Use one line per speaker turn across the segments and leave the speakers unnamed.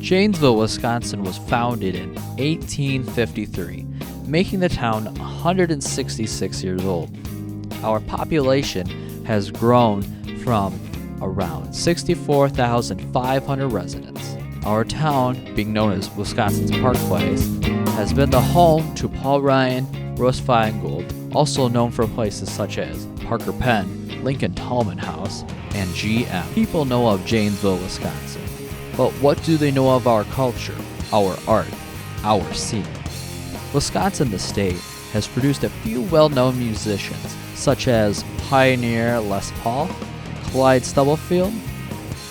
Janesville, Wisconsin was founded in 1853, making the town 166 years old. Our population has grown from around 64,500 residents. Our town, being known as Wisconsin's Park Place, has been the home to Paul Ryan, Russ Feingold, also known for places such as Parker Penn, Lincoln Tallman House, and GM. People know of Janesville, Wisconsin, but what do they know of our culture, our art, our scene? Wisconsin, the state, has produced a few well-known musicians such as Pioneer Les Paul, Clyde Stubblefield,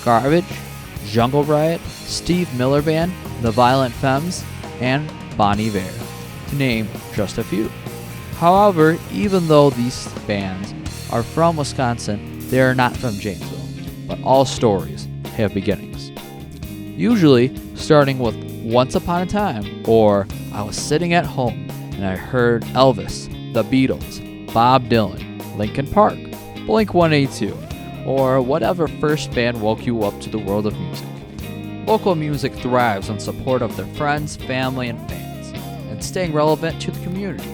Garbage, Jungle Riot, Steve Miller Band, The Violent Femmes, and Bon Iver, to name just a few. However, even though these bands are from Wisconsin, they are not from Janesville, but all stories have beginnings. Usually starting with Once Upon a Time, or I was sitting at home and I heard Elvis, the Beatles, Bob Dylan, Linkin Park, Blink-182, or whatever first band woke you up to the world of music. Local music thrives on support of their friends, family, and fans, and staying relevant to the community.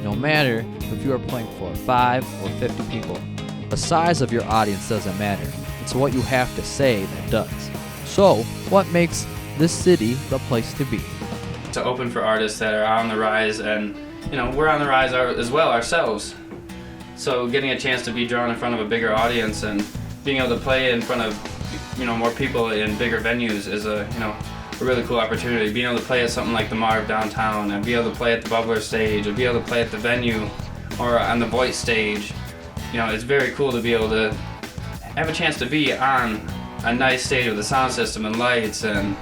No matter if you are playing for 5 or 50 people, the size of your audience doesn't matter. It's what you have to say that does. So, what makes this city the place to be?
To open for artists that are on the rise, and we're on the rise as well ourselves. So getting a chance to be drawn in front of a bigger audience and being able to play in front of more people in bigger venues is a really cool opportunity. Being able to play at something like the Marv downtown, and be able to play at the Bubbler stage, or be able to play at the venue or on the Voice stage, it's very cool to be able to have a chance to be on a nice stage with a sound system and lights. And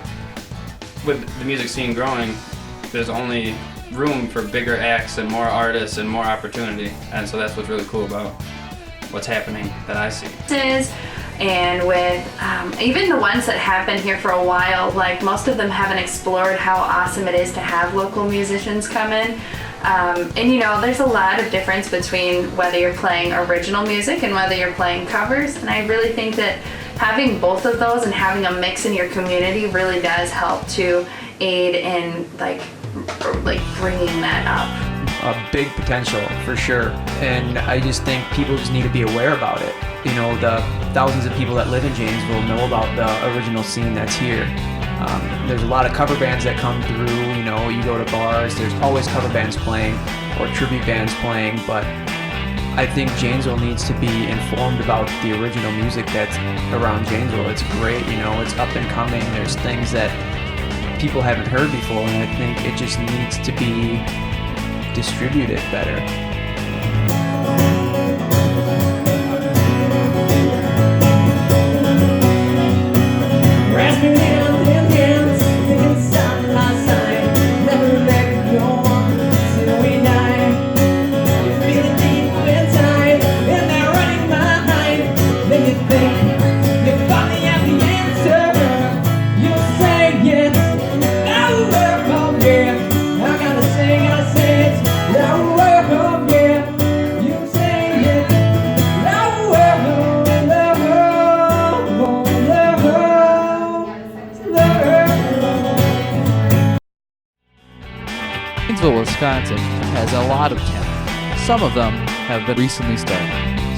with the music scene growing, there's only room for bigger acts and more artists and more opportunity, and so that's what's really cool about what's happening that I see.
And with even the ones that have been here for a while, like most of them haven't explored how awesome it is to have local musicians come in. And there's a lot of difference between whether you're playing original music and whether you're playing covers, and I really think that having both of those and having a mix in your community really does help to aid in like bringing that up.
A big potential for sure, and I just think people just need to be aware about it. The thousands of people that live in Janesville know about the original scene that's here. There's a lot of cover bands that come through. You go to bars, there's always cover bands playing or tribute bands playing, but I think Janesville needs to be informed about the original music that's around Janesville. It's great, it's up and coming. There's things that people haven't heard before, and I think it just needs to be distributed better.
Janesville, Wisconsin has a lot of talent. Some of them have been recently started.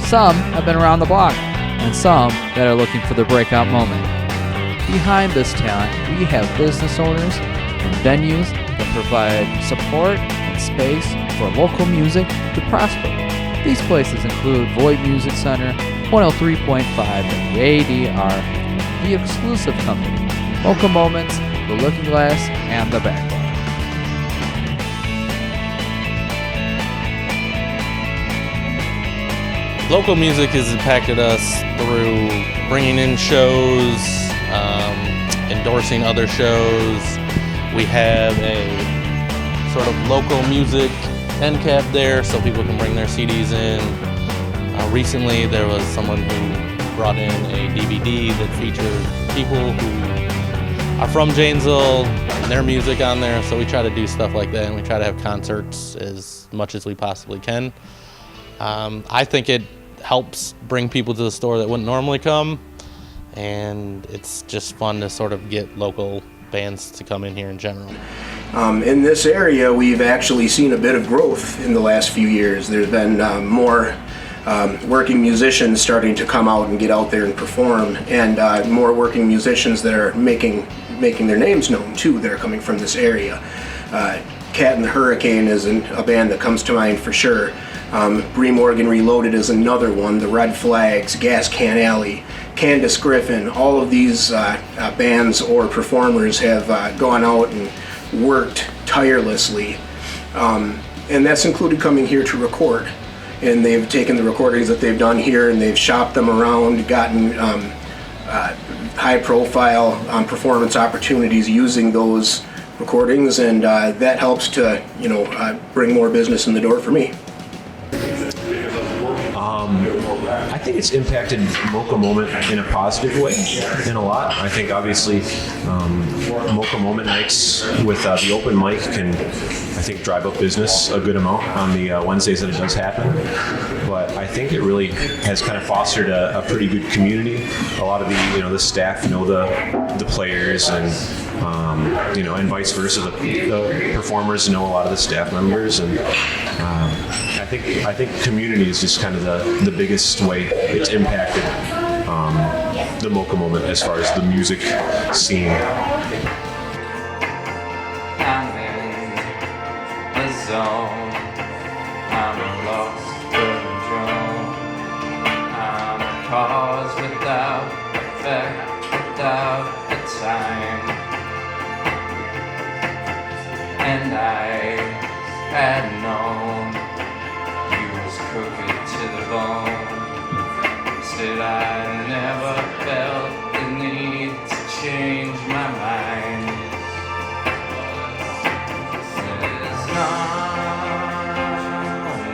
Some have been around the block, and some that are looking for the breakout moment. Behind this talent, we have business owners and venues that provide support and space for local music to prosper. These places include Void Music Center, 103.5 WADR, The Exclusive Company, Local Moments, The Looking Glass, and The Backbone.
Local music has impacted us through bringing in shows, endorsing other shows. We have a sort of local music end cap there so people can bring their CDs in. Recently there was someone who brought in a DVD that featured people who are from Janesville and their music on there, so we try to do stuff like that, and we try to have concerts as much as we possibly can. I think it helps bring people to the store that wouldn't normally come, and it's just fun to sort of get local bands to come in here in general.
In this area, we've actually seen a bit of growth in the last few years. There's been more working musicians starting to come out and get out there and perform, and more working musicians that are making their names known too, that are coming from this area. Cat and the Hurricane is a band that comes to mind for sure. Bream Organ Reloaded is another one. The Red Flags, Gas Can Alley, Candace Griffin, all of these bands or performers have gone out and worked tirelessly. And that's included coming here to record. And they've taken the recordings that they've done here and they've shopped them around, gotten high profile performance opportunities using those recordings, and that helps to bring more business in the door for me.
I think it's impacted Mocha Moment in a positive way in a lot. I think obviously Mocha Moment nights with the open mic can, I think, drive up business a good amount on the Wednesdays that it does happen. But I think it really has kind of fostered a pretty good community. A lot of the staff know the players, and and vice versa. The performers know a lot of the staff members, and I think community is just kind of the biggest way it's impacted the Mocha Moment as far as the music scene.
I'm in the zone. I'm lost control. I'm a cause without effect, without a time. And I had known you was crooked to the bone. Still I never felt the need to change my mind. It's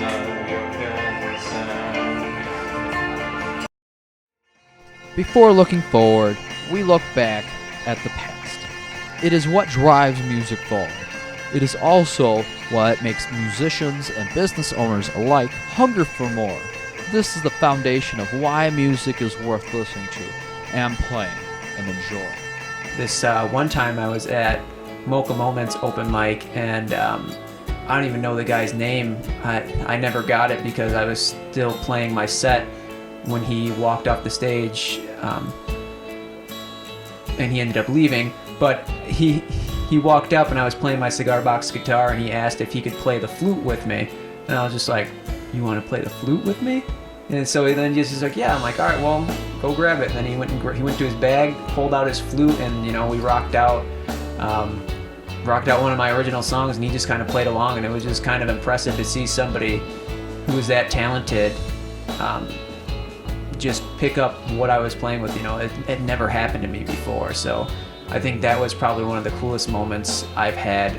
none of your concern.
Before looking forward, we look back at the past. It is what drives music forward. It is also what makes musicians and business owners alike hunger for more. This is the foundation of why music is worth listening to and playing and enjoying.
This one time I was at Mocha Moments open mic, and I don't even know the guy's name. I never got it because I was still playing my set when he walked off the stage, and he ended up leaving. But he walked up and I was playing my cigar box guitar, and he asked if he could play the flute with me. And I was just like, you want to play the flute with me? And so then he's just like, yeah. I'm like, all right, well, go grab it. And then he went to his bag, pulled out his flute, and we rocked out one of my original songs, and he just kind of played along, and it was just kind of impressive to see somebody who was that talented just pick up what I was playing with. It never happened to me before, so I think that was probably one of the coolest moments I've had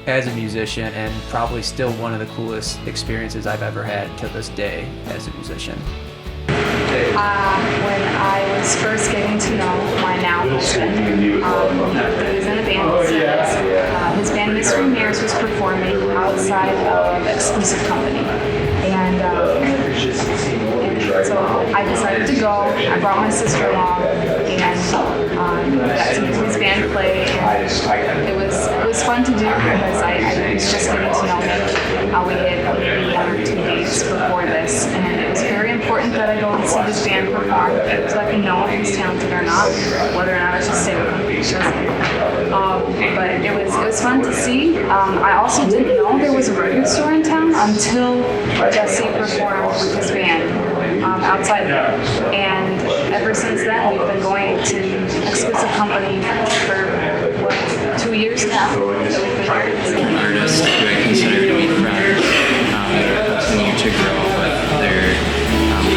as a musician, and probably still one of the coolest experiences I've ever had to this day as a musician.
When I was first getting to know my now husband, he was in a band with Sirius. His band Miss Ramirez was performing outside of Exclusive Company, and so I decided to go. I brought my sister along, and got to hear his band play. And it was fun to do because I was just getting to know him. We had 1 or 2 dates before this, and it was very important that I go and see this band perform so I can know if he's talented or not, whether or not I should stay with him. But it was fun to see. I also didn't know there was a record store in town until Jesse performed with his band outside, and ever since then we've been going to Exclusive Company for 2 years now.
An artist who I consider to be friends, continue to grow with their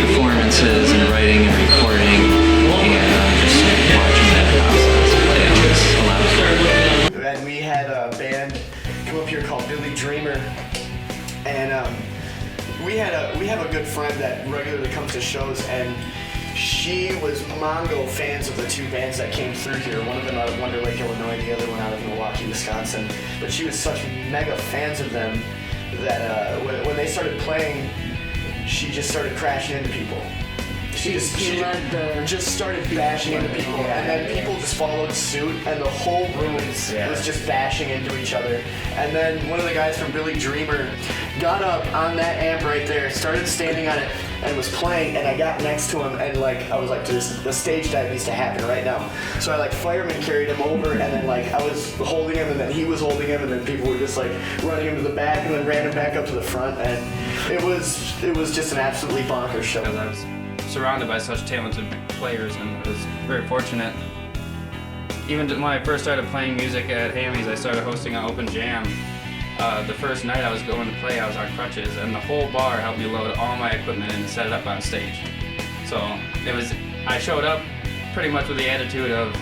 performances and writing and recording, and just watching that process play out is a lot of fun.
And we had a band come up here called Billy Dreamer, and we have a good friend that regularly comes to shows, and she was Mongo fans of the 2 bands that came through here. One of them out of Wonder Lake, Illinois, the other one out of Milwaukee, Wisconsin. But she was such mega fans of them that when they started playing, she just started crashing into people. she
She led the
just started bashing into people, and then people just followed suit, and the whole room was just bashing into each other. And then one of the guys from Billy Dreamer got up on that amp right there, started standing on it, and was playing. And I got next to him, and like I was like, the stage dive needs to happen right now. So I like fireman carried him over, and then like I was holding him, and then he was holding him, and then people were just like running him to the back, and then ran him back up to the front, and it was just an absolutely bonkers show.
Because I was surrounded by such talented players, and I was very fortunate. Even when I first started playing music at Hammies, I started hosting an open jam. The first night I was going to play, I was on crutches, and the whole bar helped me load all my equipment and set it up on stage. So I showed up pretty much with the attitude of,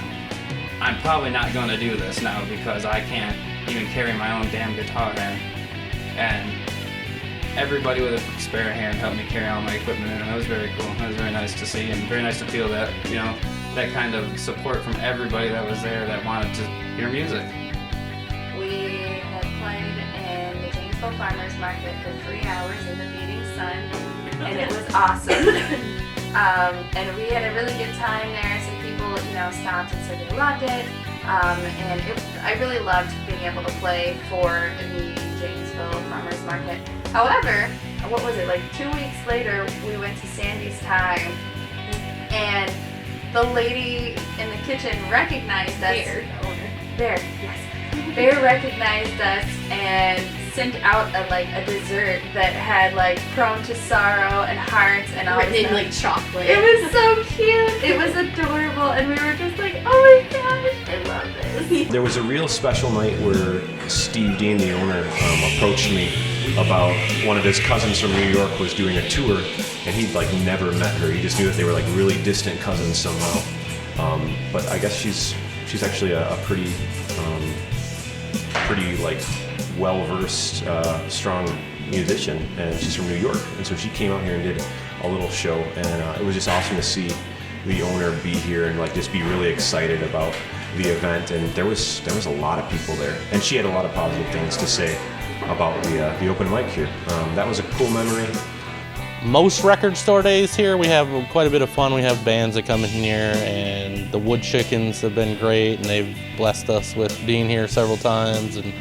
I'm probably not going to do this now because I can't even carry my own damn guitar and everybody with a spare hand helped me carry all my equipment in, and it was very cool. It was very nice to see, and very nice to feel that, that kind of support from everybody that was there that wanted to hear music.
We had played in the Janesville Farmers Market for 3 hours in the beating sun, and it was awesome. And we had a really good time there. Some people, stopped and said they loved it. And I really loved being able to play for the Janesville Farmers Market. However, what was it, like 2 weeks later, we went to Sandy's Time, and the lady in the kitchen recognized us. Bear, yes. Bear recognized us and sent out a dessert that had like prone to sorrow and hearts and all
written
this
in
stuff.
like chocolate.
It was so cute. It was adorable, and we were just like, oh my gosh, I love this.
There was a real special night where Steve Dean, the owner, approached me about one of his cousins from New York was doing a tour, and he'd like never met her. He just knew that they were like really distant cousins somehow. But I guess she's actually a pretty like well-versed, strong musician, and she's from New York. And so she came out here and did a little show, and it was just awesome to see the owner be here and like just be really excited about the event. And there was a lot of people there, and she had a lot of positive things to say about the open mic here. That was a cool memory.
Most record store days here, we have quite a bit of fun. We have bands that come in here, and the Wood Chickens have been great, and they've blessed us with being here several times and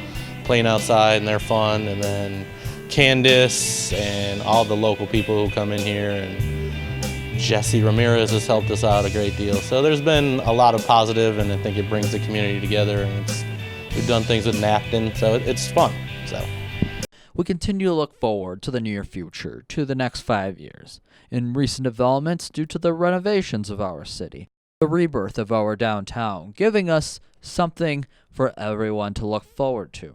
playing outside, and they're fun. And then Candace and all the local people who come in here, and Jesse Ramirez has helped us out a great deal. So there's been a lot of positive, and I think it brings the community together, and we've don things with Napton, so it's fun. So.
We continue to look forward to the near future, to the next 5 years, in recent developments due to the renovations of our city, the rebirth of our downtown, giving us something for everyone to look forward to.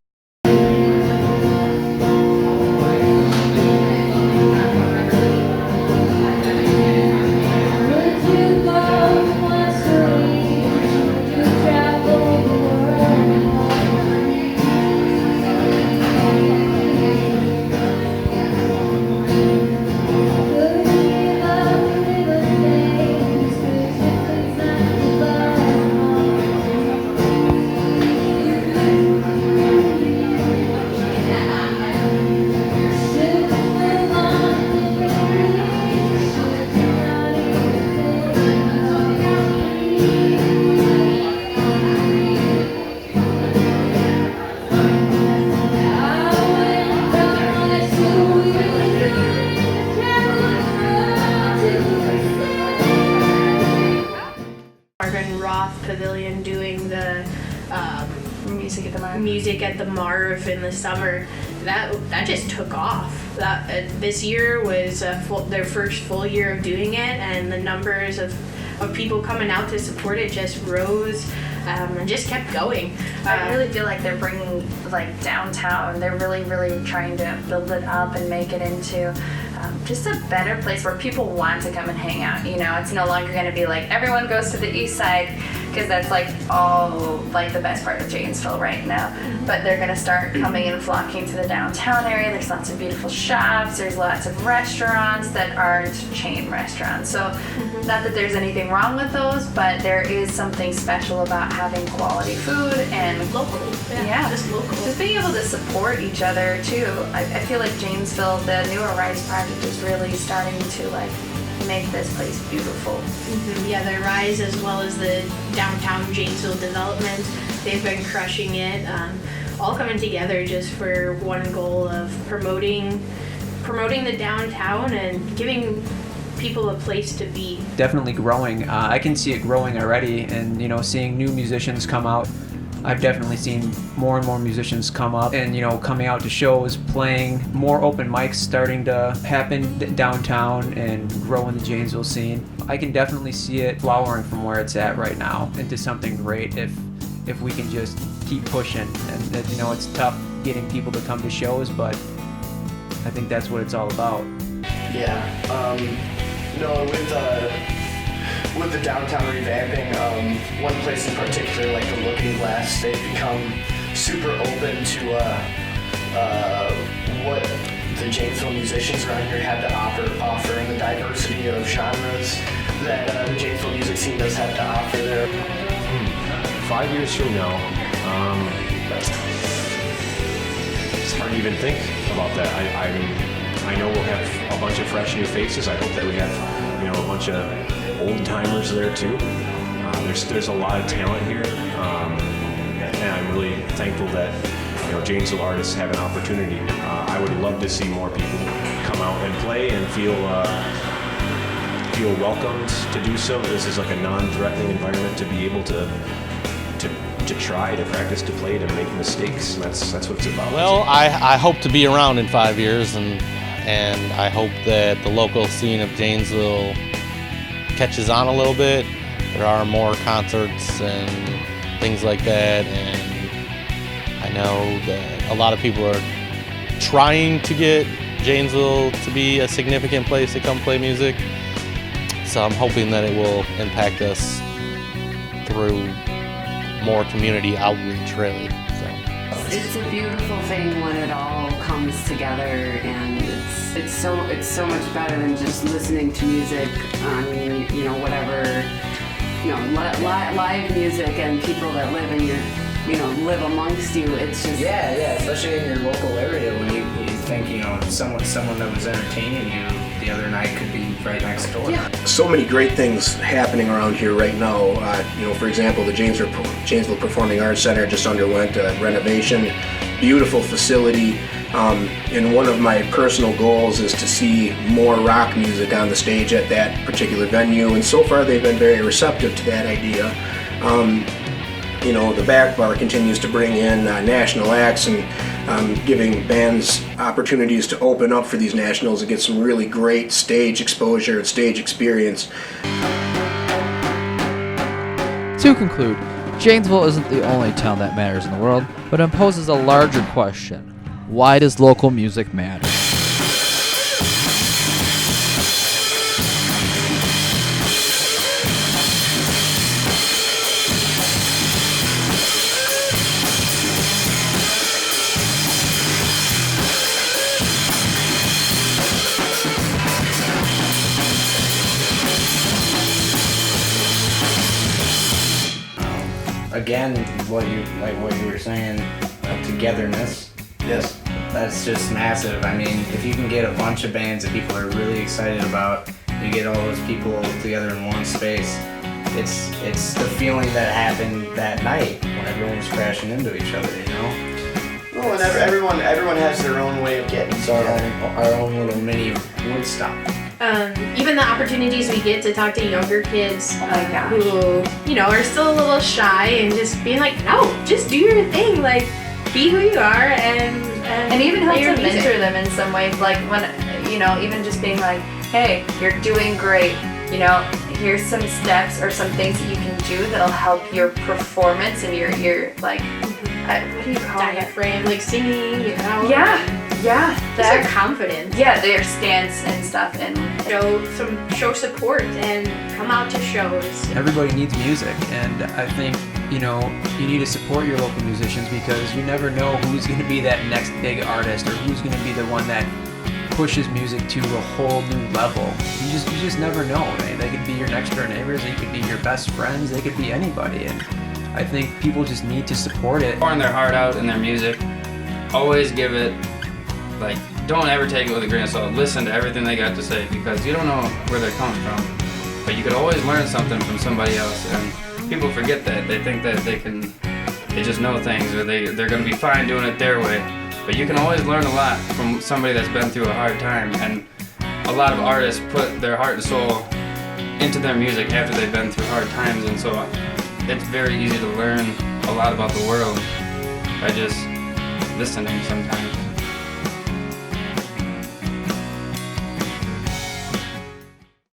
Pavilion doing the music at the Marv in the summer. That just took off. This year was their first full year of doing it, and the numbers of people coming out to support it just rose and just kept going.
I really feel like they're bringing downtown. They're really, really trying to build it up and make it into just a better place where people want to come and hang out. It's no longer going to be like everyone goes to the east side, because that's all the best part of Janesville right now. But they're going to start coming and flocking to the downtown area. There's lots of beautiful shops. There's lots of restaurants that aren't chain restaurants. So not that there's anything wrong with those, but there is something special about having quality food and
Local. Yeah, just local.
Just being able to support each other too. I feel like Janesville, the New Arise project is really starting to make this place beautiful.
Yeah, the Rise as well as the downtown Janesville development, they've been crushing it. All coming together just for one goal of promoting the downtown and giving people a place to be.
Definitely growing. I can see it growing already, and seeing new musicians come out. I've definitely seen more and more musicians come up and coming out to shows, playing, more open mics starting to happen downtown and grow in the Janesville scene. I can definitely see it flowering from where it's at right now into something great if we can just keep pushing. And it's tough getting people to come to shows, but I think that's what it's all about.
Yeah. With the downtown revamping, one place in particular, like the Looking Glass, they've become super open to what the Janesville musicians around here have to offer and the diversity of genres that the Janesville music scene does have to offer there.
5 years from now, it's hard to even think about that. I know we'll have a bunch of fresh new faces. I hope that we have a bunch of old timers there too. There's a lot of talent here, and I'm really thankful that Janesville artists have an opportunity. I would love to see more people come out and play and feel welcomed to do so. This is like a non-threatening environment to be able to try, to practice, to play, to make mistakes. That's what it's about.
Well, I hope to be around in 5 years, and I hope that the local scene of Janesville catches on a little bit. There are more concerts and things like that, and I know that a lot of people are trying to get Janesville to be a significant place to come play music. So I'm hoping that it will impact us through more community outreach, really.
It's a beautiful thing when it all comes together, and it's so much better than just listening to music on whatever live music and people that live in your live amongst you. It's just
yeah, especially in your local area when you think someone that was entertaining you the other night could be right next door.
Yeah.
So many great things happening around here right now. For example, the Janesville Performing Arts Center just underwent a renovation. Beautiful facility. And one of my personal goals is to see more rock music on the stage at that particular venue. And so far, they've been very receptive to that idea. The back bar continues to bring in national acts and giving bands opportunities to open up for these nationals and get some really great stage exposure and stage experience.
To conclude, Janesville isn't the only town that matters in the world, but it poses a larger question. Why does local music matter?
Again, what you were saying, togetherness.
Yes.
That's just massive. I mean, if you can get a bunch of bands that people are really excited about, you get all those people together in one space. It's the feeling that happened that night when everyone was crashing into each other,
Well, and everyone has their own way of getting
our own little mini Woodstock.
Even the opportunities we get to talk to younger kids who, are still a little shy and just being like, no, just do your thing, like, be who you are and
even help
play
to
your music.
mentor them in some way, like when, even just being like, hey, you're doing great, here's some steps or some things that you can do that'll help your performance and your what do you call it?
Diaphragm, like singing,
Yeah,
their confidence.
Yeah, their stance and stuff, and
show support and come out to shows.
Everybody needs music, and I think you need to support your local musicians because you never know who's going to be that next big artist or who's going to be the one that pushes music to a whole new level. You just never know, right? They could be your next door neighbors, they could be your best friends, they could be anybody, and I think people just need to support it.
Pouring their heart out in their music. Always give it don't ever take it with a grain of salt. Listen to everything they got to say, because you don't know where they're coming from. But you could always learn something from somebody else, and people forget that. They think that they just know things, or they're going to be fine doing it their way. But you can always learn a lot from somebody that's been through a hard time, and a lot of artists put their heart and soul into their music after they've been through hard times, and so it's very easy to learn a lot about the world by just listening sometimes.